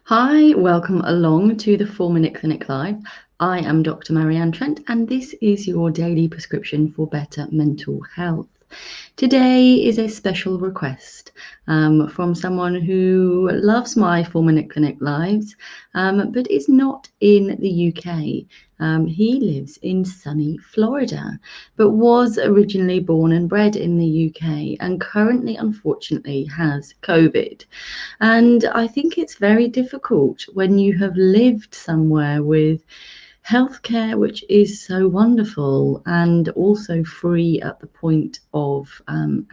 Hi, welcome along to the 4-Minute Clinic Live. I am Dr. Marianne Trent, and this is your daily prescription for better mental health. Today is a special request from someone who loves my 4-Minute Clinic Lives, but is not in the UK. He lives in sunny Florida, but was originally born and bred in the UK and currently, unfortunately, has COVID. And I think it's very difficult when you have lived somewhere with healthcare which is so wonderful and also free at the point of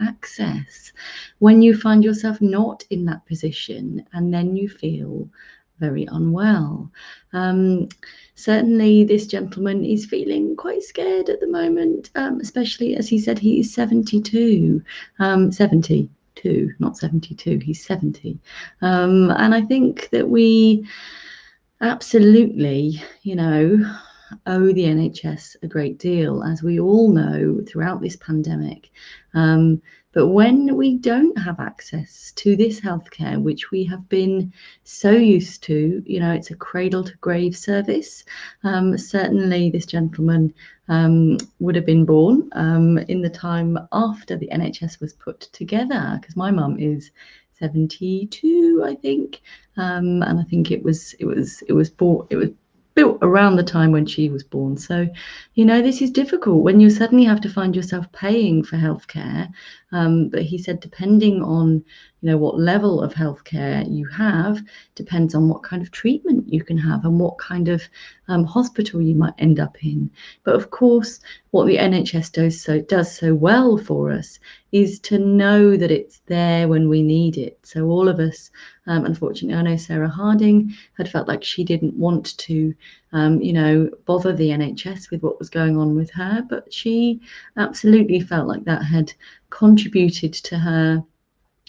access, when you find yourself not in that position and then you feel very unwell. Certainly this gentleman is feeling quite scared at the moment, especially as he said he is 72, 72, not 72, he's 70. And I think that we absolutely, owe the NHS a great deal, as we all know throughout this pandemic. But when we don't have access to this healthcare, which we have been so used to, it's a cradle to grave service. Certainly this gentleman would have been born in the time after the NHS was put together, because my mum is 72, I think, and I think it was built around the time when she was born. So, this is difficult when you suddenly have to find yourself paying for healthcare. But he said, depending on, what level of healthcare you have, depends on what kind of treatment you can have and what kind of hospital you might end up in. But of course, what the NHS does so well for us is to know that it's there when we need it. So all of us, unfortunately, I know Sarah Harding had felt like she didn't want to, bother the NHS with what was going on with her, but she absolutely felt like that had contributed to her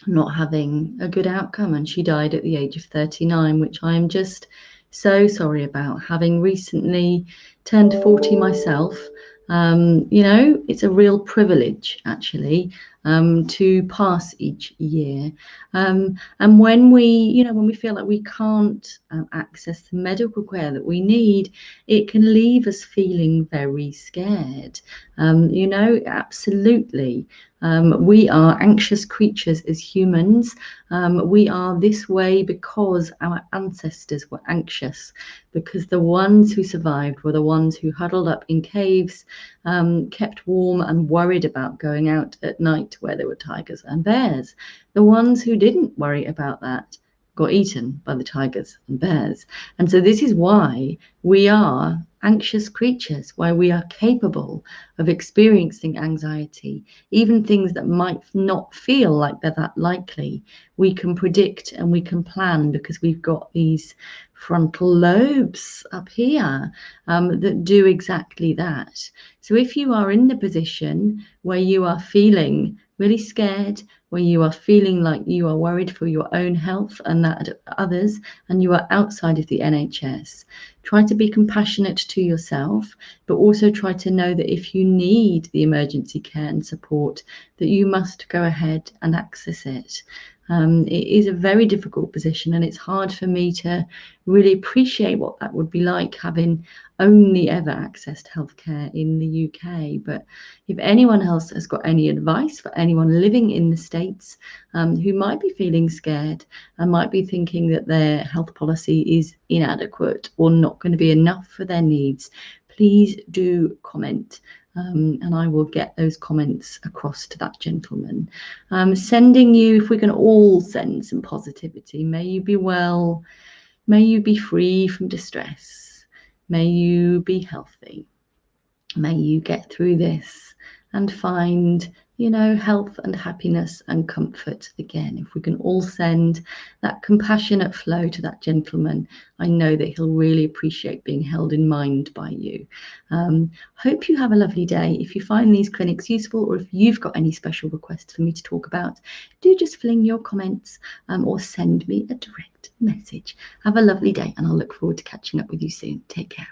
not having a good outcome, and she died at the age of 39, which I am just so sorry about, having recently turned 40 myself. It's a real privilege actually to pass each year. And when we feel like we can't access the medical care that we need, it can leave us feeling very scared. Absolutely. We are anxious creatures as humans. We are this way because our ancestors were anxious, because the ones who survived were the ones who huddled up in caves, kept warm and worried about going out at night where there were tigers and bears. The ones who didn't worry about that got eaten by the tigers and bears. And so this is why we are anxious creatures, why we are capable of experiencing anxiety, even things that might not feel like they're that likely. We can predict and we can plan because we've got these frontal lobes up here that do exactly that. So if you are in the position where you are feeling really scared, where you are feeling like you are worried for your own health and that of others, and you are outside of the NHS, try to be compassionate to yourself, but also try to know that if you need the emergency care and support, that you must go ahead and access it. It is a very difficult position, and it's hard for me to really appreciate what that would be like, having only ever accessed healthcare in the UK. But if anyone else has got any advice for anyone living in the States who might be feeling scared and might be thinking that their health policy is inadequate or not going to be enough for their needs, please do comment. And I will get those comments across to that gentleman. Sending you, if we can all send some positivity, may you be well, may you be free from distress, may you be healthy, may you get through this and find health and happiness and comfort again. If we can all send that compassionate flow to that gentleman, I know that he'll really appreciate being held in mind by you. Hope you have a lovely day. If you find these clinics useful, or if you've got any special requests for me to talk about, do just fling your comments or send me a direct message. Have a lovely day, and I'll look forward to catching up with you soon. Take care.